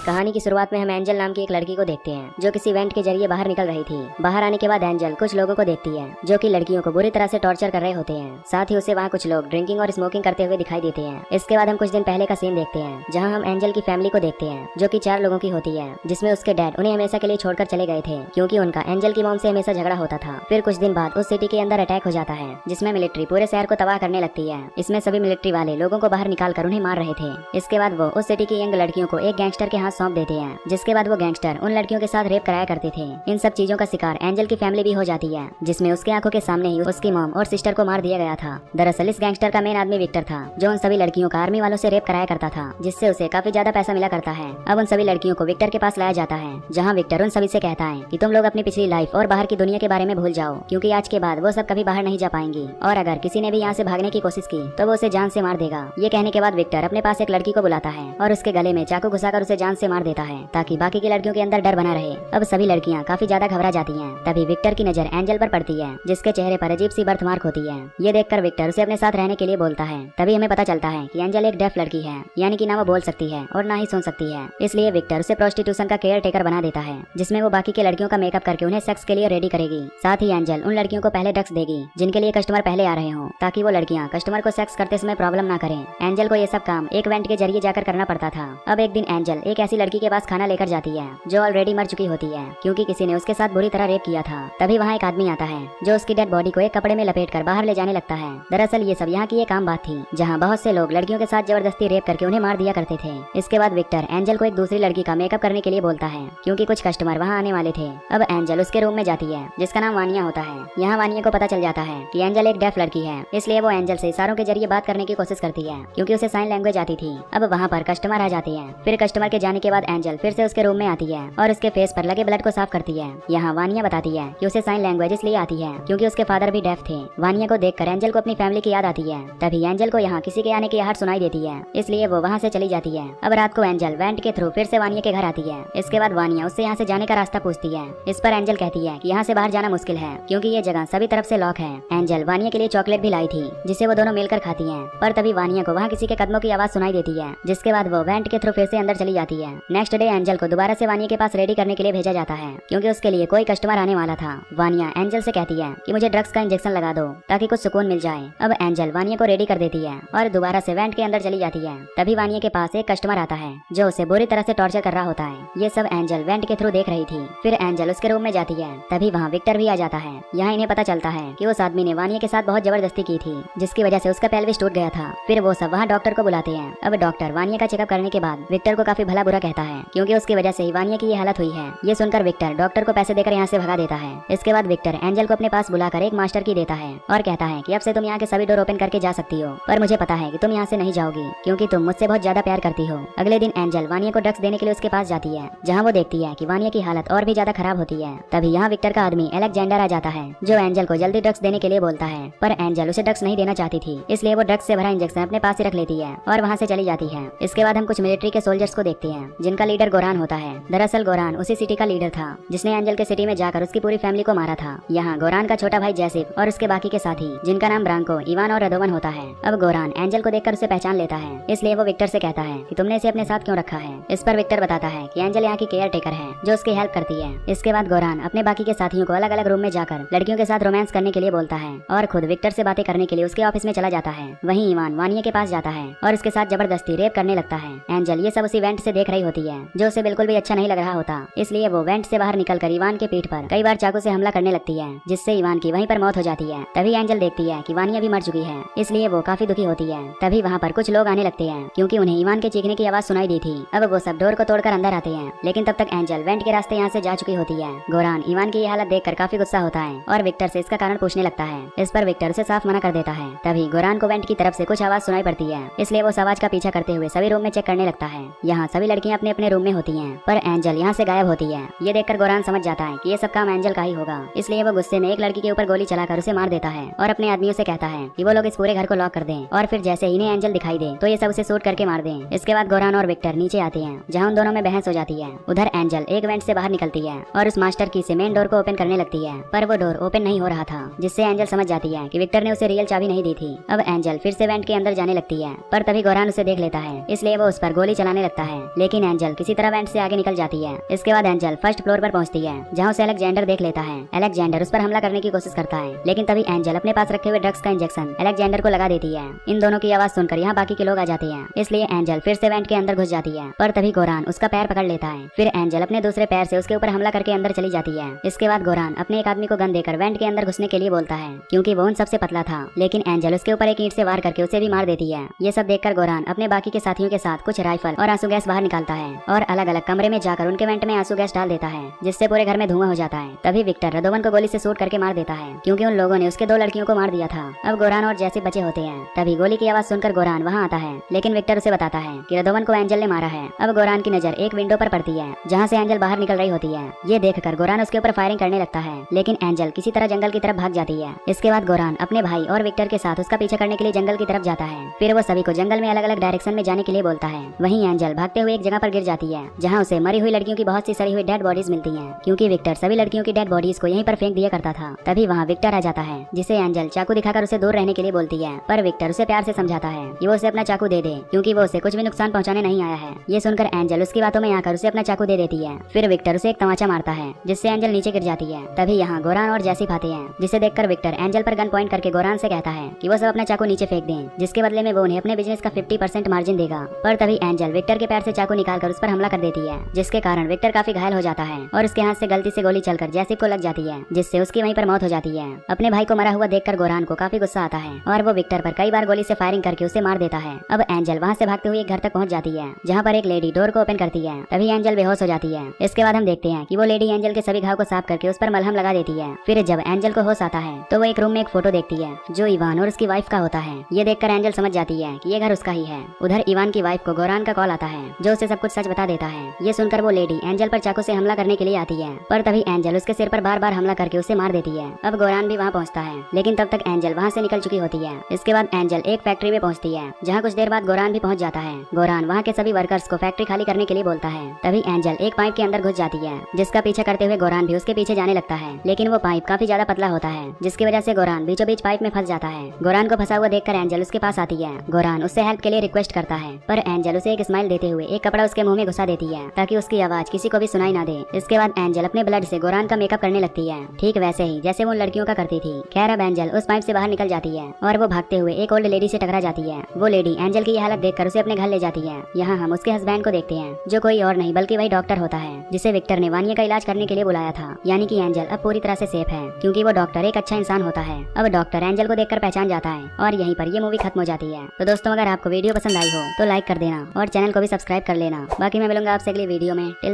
कहानी की शुरुआत में हम एंजल नाम की एक लड़की को देखते हैं जो किसी इवेंट के जरिए बाहर निकल रही थी। बाहर आने के बाद एंजल कुछ लोगों को देखती है जो कि लड़कियों को बुरी तरह से टॉर्चर कर रहे होते हैं। साथ ही उसे वहाँ कुछ लोग ड्रिंकिंग और स्मोकिंग करते हुए दिखाई देते हैं। इसके बाद हम कुछ दिन पहले का सीन देखते हैं जहाँ हम एंजल की फैमिली को देखते हैं जो कि 4 लोगों की होती है, जिसमें उसके डैड उन्हें हमेशा के लिए छोड़कर चले गए थे क्योंकि उनका एंजल की मॉम से हमेशा झगड़ा होता था। फिर कुछ दिन बाद उस सिटी के अंदर अटैक हो जाता है जिसमें मिलिट्री पूरे शहर को तबाह करने लगती है। इसमें सभी मिलिट्री वाले लोगों को बाहर निकाल कर उन्हें मार रहे थे। इसके बाद वो उस सिटी की यंग लड़कियों को एक गैंगस्टर के हाथ सौंप देते हैं, जिसके बाद वो गैंगस्टर उन लड़कियों के साथ रेप कराया करते थे। इन सब चीजों का शिकार एंजल की फैमिली भी हो जाती है, जिसमें उसके आंखों के सामने ही उसकी मॉम और सिस्टर को मार दिया गया था। दरअसल इस गैंगस्टर का मेन आदमी विक्टर था जो उन सभी लड़कियों का आर्मी वालों से रेप कराया करता था, जिससे उसे काफी ज्यादा पैसा मिला करता है। अब उन सभी लड़कियों को विक्टर के पास लाया जाता है जहाँ विक्टर उन सभी से कहता है कि तुम लोग अपनी पिछली लाइफ और बाहर की दुनिया के बारे में भूल जाओ, क्योंकि आज के बाद वो सब कभी बाहर नहीं जा पाएंगी और अगर किसी ने भी यहाँ से भागने की कोशिश की तो वो उसे जान से मार देगा। ये कहने के बाद विक्टर अपने पास एक लड़की को बुलाता है और उसके गले में चाकू घुसाकर उसे जान से मार देता है ताकि बाकी की लड़कियों के अंदर डर बना रहे। अब सभी लड़कियां काफी ज्यादा घबरा जाती हैं। तभी विक्टर की नजर एंजल पर पड़ती है जिसके चेहरे पर अजीब सी बर्थ मार्क होती है। ये देखकर विक्टर उसे अपने साथ रहने के लिए बोलता है। तभी हमें पता चलता है कि एंजल एक डेफ लड़की है, यानी कि ना वो बोल सकती है और ना ही सुन सकती है। इसलिए विक्टर उसे प्रोस्टिट्यूशन का केयर टेकर बना देता है, जिसमें वो बाकी के लड़कियों का मेकअप करके उन्हें सेक्स के लिए रेडी करेगी। साथ ही एंजल उन लड़कियों को पहले ड्रग्स देगी जिनके लिए कस्टमर पहले आ रहे हो, ताकि वो लड़कियां कस्टमर को सेक्स करते समय प्रॉब्लम ना करें। एंजल को ये सब काम एक इवेंट के जरिए जाकर करना पड़ता था। अब एक दिन एंजल एक ऐसी लड़की के पास खाना लेकर जाती है जो ऑलरेडी मर चुकी होती है क्योंकि किसी ने उसके साथ बुरी तरह रेप किया था। तभी वहाँ एक आदमी आता है जो उसकी डेड बॉडी को एक कपड़े में लपेटकर बाहर ले जाने लगता है। दरअसल ये सब यहाँ की एक आम बात थी जहाँ बहुत से लोग लड़कियों के साथ जबरदस्ती रेप करके उन्हें मार दिया करते थे। इसके बाद विक्टर एंजल को एक दूसरी लड़की का मेकअप करने के लिए बोलता है क्योंकि कुछ कस्टमर वहाँ आने वाले थे। अब एंजल उसके रूम में जाती है जिसका नाम वानिया होता है। यहाँ वानिया को पता चल जाता है कि एंजल एक डेफ लड़की है, इसलिए वो एंजल से इशारों के जरिए बात करने की कोशिश करती है क्योंकि उसे साइन लैंग्वेज आती थी। अब वहाँ पर कस्टमर आ जाते हैं। फिर कस्टमर के जाने के बाद एंजल फिर से उसके रूम में आती है और उसके फेस पर लगे ब्लड को साफ करती है। यहाँ वानिया बताती है कि उसे साइन लैंग्वेज इसलिए आती है क्योंकि उसके फादर भी डेफ थे। वानिया को देखकर एंजल को अपनी फैमिली की याद आती है। तभी एंजल को यहाँ किसी के आने की आहट सुनाई देती है, इसलिए वो वहाँ से चली जाती है। अब रात को एंजल वेंट के थ्रू फिर से वानिया के घर आती है। इसके बाद वानिया उससे यहाँ से जाने का रास्ता पूछती है। इस पर एंजल कहती है कि यहाँ से बाहर जाना मुश्किल है क्योंकि ये जगह सभी तरफ से लॉक है। एंजल वानिया के लिए चॉकलेट भी लाई थी जिसे वो दोनों मिलकर खाती हैं। पर तभी वानिया को वहाँ किसी के कदमों की आवाज सुनाई देती है, जिसके बाद वो वेंट के थ्रू फिर से अंदर चली जाती है। नेक्स्ट डे एंजल को दोबारा से वानिया के पास रेडी करने के लिए भेजा जाता है क्योंकि उसके लिए कोई कस्टमर आने वाला था। वानिया एंजल से कहती है कि मुझे ड्रग्स का इंजेक्शन लगा दो ताकि कुछ सुकून मिल जाए। अब एंजल वानिया को रेडी कर देती है और दोबारा से वेंट के अंदर चली जाती है। तभी वानिया के पास एक कस्टमर आता है जो उसे बुरी तरह से टॉर्चर कर रहा होता है। ये सब एंजल वेंट के थ्रू देख रही थी। फिर एंजल उसके रूम में जाती है। तभी वहाँ विक्टर भी आ जाता है। यहाँ इन्हें पता चलता है कि उस आदमी ने वानिया के साथ बहुत जबरदस्ती की थी जिसकी वजह से उसका पेल्विस टूट गया था। फिर वो सब वहाँ डॉक्टर को बुलाते हैं। अब डॉक्टर वानिया का चेकअप करने के बाद विक्टर को काफी भला बुरा कहता है क्योंकि उसकी वजह से ही वानिया की ये हालत हुई है। ये सुनकर विक्टर डॉक्टर को पैसे देकर यहाँ से भगा देता है। इसके बाद विक्टर एंजल को अपने पास बुलाकर एक मास्टर की देता है और कहता है कि अब से तुम यहाँ के सभी डोर ओपन करके जा सकती हो, पर मुझे पता है कि तुम यहाँ से नहीं जाओगी क्योंकि तुम मुझसे बहुत ज्यादा प्यार करती हो। अगले दिन एंजल वानिया को ड्रग्स देने के लिए उसके पास जाती है जहाँ वो देखती है कि वानिया की हालत और भी ज्यादा खराब होती है। तभी यहाँ विक्टर का आदमी एलेक्जेंडर आ जाता है जो एंजल को जल्दी ड्रग्स देने के लिए बोलता है, पर एंजल उसे ड्रग्स नहीं देना चाहती थी, इसलिए वो ड्रग्स से भरा इंजेक्शन अपने पास ही रख लेती है और वहाँ से चली जाती है। इसके बाद हम कुछ मिलिट्री के सोल्जर्स को देखते हैं जिनका लीडर गोरान होता है। दरअसल गोरान उसी सिटी का लीडर था जिसने एंजल के सिटी में जाकर उसकी पूरी फैमिली को मारा था। यहाँ गोरान का छोटा भाई जैसिफ और उसके बाकी के साथी जिनका नाम ब्रांको, इवान और रदोवन होता है। अब गोरान एंजल को देखकर उसे पहचान लेता है, इसलिए वो विक्टर से कहता है कि तुमने इसे अपने साथ क्यों रखा है। इस पर विक्टर बताता है कि एंजल यहाँ की केयर टेकर है जो उसकी हेल्प करती है। इसके बाद गोरान अपने बाकी के साथियों को अलग अलग रूम में जाकर लड़कियों के साथ रोमांस करने के लिए बोलता है और खुद विक्टर से बातें करने के लिए उसके ऑफिस में चला जाता है। वहीं इवान वानिया के पास जाता है और उसके साथ जबरदस्ती रेप करने लगता है। एंजल ये सब उसी वेंट से देख रही होती है जो उसे बिल्कुल भी अच्छा नहीं लग रहा होता, इसलिए वो वेंट से बाहर निकलकर इवान के पीठ पर कई बार चाकू से हमला करने लगती है जिससे इवान की वहीं पर मौत हो जाती है। तभी एंजल देखती है कि वानिया भी मर चुकी है, इसलिए वो काफी दुखी होती है। तभी वहाँ पर कुछ लोग आने लगते हैं क्योंकि उन्हें इवान के चीखने की आवाज सुनाई दी थी। अब वो सब डोर को तोड़कर अंदर आते हैं, लेकिन तब तक एंजल वेंट के रास्ते यहाँ से जा चुकी होती है। गोरान इवान की ये हालत देखकर काफी गुस्सा होता है और विक्टर से इसका कारण पूछने लगता है। इस पर विक्टर उसे साफ मना कर देता है। तभी गोरान को वेंट की तरफ से कुछ आवाज सुनाई पड़ती है, इसलिए वो आवाज का पीछा करते हुए सभी रूम में चेक करने लगता है। यहाँ सभी लड़कियां अपने अपने रूम में होती हैं, पर एंजल यहाँ से गायब होती है। ये देखकर गोरान समझ जाता है कि ये सब काम एंजल का ही होगा, इसलिए वो गुस्से में एक लड़की के ऊपर गोली चलाकर उसे मार देता है और अपने आदमियों से कहता है कि वो लोग इस पूरे घर को लॉक कर दें और फिर जैसे इन्हें एंजल दिखाई दे तो ये सब उसे शूट करके मार दें। इसके बाद गोरान और विक्टर नीचे आते हैं जहाँ उन दोनों में बहस हो जाती है। उधर एंजल एक वेंट से बाहर निकलती है और उस मास्टर की से मेन डोर को ओपन करने लगती है, पर वो डोर ओपन नहीं हो रहा था, जिससे एंजल समझ जाती है कि विक्टर ने उसे रियल चाबी नहीं दी थी। अब एंजल फिर से वेंट के अंदर जाने लगती है, पर तभी गोरान उसे देख लेता है, इसलिए वो उस पर गोली चलाने लगता है। लेकिन लेकिन एंजल किसी तरह वेंट से आगे निकल जाती है। इसके बाद एंजल फर्स्ट फ्लोर पर पहुंचती है, जहां उसे अलेक्जेंडर देख लेता है। अलेक्जेंडर उस पर हमला करने की कोशिश करता है, लेकिन तभी एंजल अपने पास रखे हुए ड्रग्स का इंजेक्शन अलेक्जेंडर को लगा देती है। इन दोनों की आवाज सुनकर यहाँ बाकी के लोग आ जाते हैं, इसलिए एंजल फिर से वेंट के अंदर घुस जाती है। पर तभी गोरान उसका पैर पकड़ लेता है। फिर एंजल अपने दूसरे पैर से उसके ऊपर हमला करके अंदर चली जाती है। इसके बाद गोरान अपने एक आदमी को गन देकर वेंट के अंदर घुसने के लिए बोलता है, क्योंकि वो उन सबसे पतला था। लेकिन एंजल उसके ऊपर एक ईंट से वार करके उसे भी मार देती है। ये सब देखकर गोरान अपने बाकी के साथियों के साथ कुछ राइफल और आंसू गैस बाहर निकालता है और अलग अलग कमरे में जाकर उनके वेंट में आंसू गैस डाल देता है, जिससे पूरे घर में धुआं हो जाता है। तभी विक्टर रदोवन को गोली से शूट करके मार देता है, क्योंकि उन लोगों ने उसके 2 लड़कियों को मार दिया था। अब गोरान और जैसे बचे होते हैं। तभी गोली की आवाज सुनकर गोरान वहाँ आता है, लेकिन विक्टर उसे बताता है कि रदोवन को एंजल ने मारा है। अब गोरान की नजर एक विंडो पर पड़ती है, जहाँ से एंजल बाहर निकल रही होती है। ये देखकर गोरान उसके ऊपर फायरिंग करने लगता है, लेकिन एंजल किसी तरह जंगल की तरफ भाग जाती है। इसके बाद गोरान अपने भाई और विक्टर के साथ उसका पीछा करने के लिए जंगल की तरफ जाता है। फिर वो सभी को जंगल में अलग अलग डायरेक्शन में जाने के लिए बोलता है। वहीं एंजल भागते हुए एक जगह पर गिर जाती है, जहाँ उसे मरी हुई लड़कियों की बहुत सी सड़ी हुई डेड बॉडीज मिलती हैं, क्योंकि विक्टर सभी लड़कियों की डेड बॉडीज को यहीं पर फेंक दिया करता था। तभी वहाँ विक्टर आ जाता है, जिसे एंजल चाकू दिखाकर उसे दूर रहने के लिए बोलती है। पर विक्टर उसे प्यार से समझाता है कि वो उसे अपना चाकू दे दे, क्योंकि वो उसे कुछ भी नुकसान पहुंचाने नहीं आया है। ये सुनकर एंजल उसकी बातों में आकर उसे अपना चाकू दे देती है। फिर विक्टर उसे एक तमाचा मारता है, जिससे एंजल नीचे गिर जाती है। तभी यहाँ गोरान और जैसी आते हैं, जिसे देखकर विक्टर एंजल पर गन पॉइंट करके गोरान से कहता है कि वो सब अपना चाकू नीचे फेंक दें, जिसके बदले में वो उन्हें अपने बिजनेस का 50% मार्जिन देगा। पर तभी एंजल विक्टर के पैर से चाकू निकालकर उस पर हमला कर देती है, जिसके कारण विक्टर काफी घायल हो जाता है और उसके हाथ से गलती से गोली चलकर जैसी को लग जाती है, जिससे उसकी वहीं पर मौत हो जाती है। अपने भाई को मरा हुआ देखकर गोरान को काफी गुस्सा आता है और वो विक्टर पर कई बार गोली से फायरिंग करके उसे मार देता है। अब एंजल वहाँ से भागते हुए एक घर तक पहुँच जाती है, जहाँ पर एक लेडी डोर को ओपन करती है। तभी एंजल बेहोश हो जाती है। इसके बाद हम देखते हैं कि वो लेडी एंजल के सभी घाव को साफ करके उस पर मलहम लगा देती है। फिर जब एंजल को होश आता है, तो वो एक रूम में एक फोटो देखती है, जो इवान और उसकी वाइफ का होता है। ये देखकर एंजल समझ जाती है कि ये घर उसका ही है। उधर इवान की वाइफ को गोरान का कॉल आता है, जो उसे सब कुछ सच बता देता है। ये सुनकर वो लेडी एंजल पर चाकू से हमला करने के लिए आती है, पर तभी एंजल उसके सिर पर बार बार हमला करके उसे मार देती है। अब गोरान भी वहाँ पहुँचता है, लेकिन तब तक एंजल वहाँ से निकल चुकी होती है। इसके बाद एंजल एक फैक्ट्री में पहुँचती है, जहाँ कुछ देर बाद गोरान भी पहुँच जाता है। गोरान वहाँ के सभी वर्कर्स को फैक्ट्री खाली करने के लिए बोलता है। तभी एंजल एक पाइप के अंदर घुस जाती है, जिसका पीछा करते हुए गोरान भी उसके पीछे जाने लगता है, लेकिन वो पाइप काफी ज्यादा पतला होता है, जिसकी वजह से गोरान बीचों बीच पाइप में फंस जाता है। गोरान को फंसा हुआ देखकर एंजल उसके पास आती है। गोरान उससे हेल्प के लिए रिक्वेस्ट करता है, पर एंजल उसे एक स्माइल देते हुए एक कपड़ा उसके मुंह में घुसा देती है, ताकि उसकी आवाज किसी को भी सुनाई ना दे। इसके बाद एंजल अपने ब्लड से गोरान का मेकअप करने लगती है, ठीक वैसे ही जैसे वो लड़कियों का करती थी। खैर अब एंजल उस पाइप से बाहर निकल जाती है और वो भागते हुए एक ओल्ड लेडी से टकरा जाती है। वो लेडी एंजल की हालत देखकर उसे अपने घर ले जाती है। यहाँ हम उसके हस्बैंड को देखते हैं, जो कोई और नहीं बल्कि वही डॉक्टर होता है, जिसे विक्टर ने वानिया का इलाज करने के लिए बुलाया था। यानी कि एंजल अब पूरी तरह से सेफ है, क्योंकि वो डॉक्टर एक अच्छा इंसान होता है। अब डॉक्टर एंजल को देखकर पहचान जाता है और यहीं पर ये मूवी खत्म हो जाती है। तो दोस्तों, अगर आपको वीडियो पसंद आई हो तो लाइक कर देना और चैनल को भी सब्सक्राइब कर लेना। बाकी मैं मिलूंगा आपसे अगली वीडियो में। Till then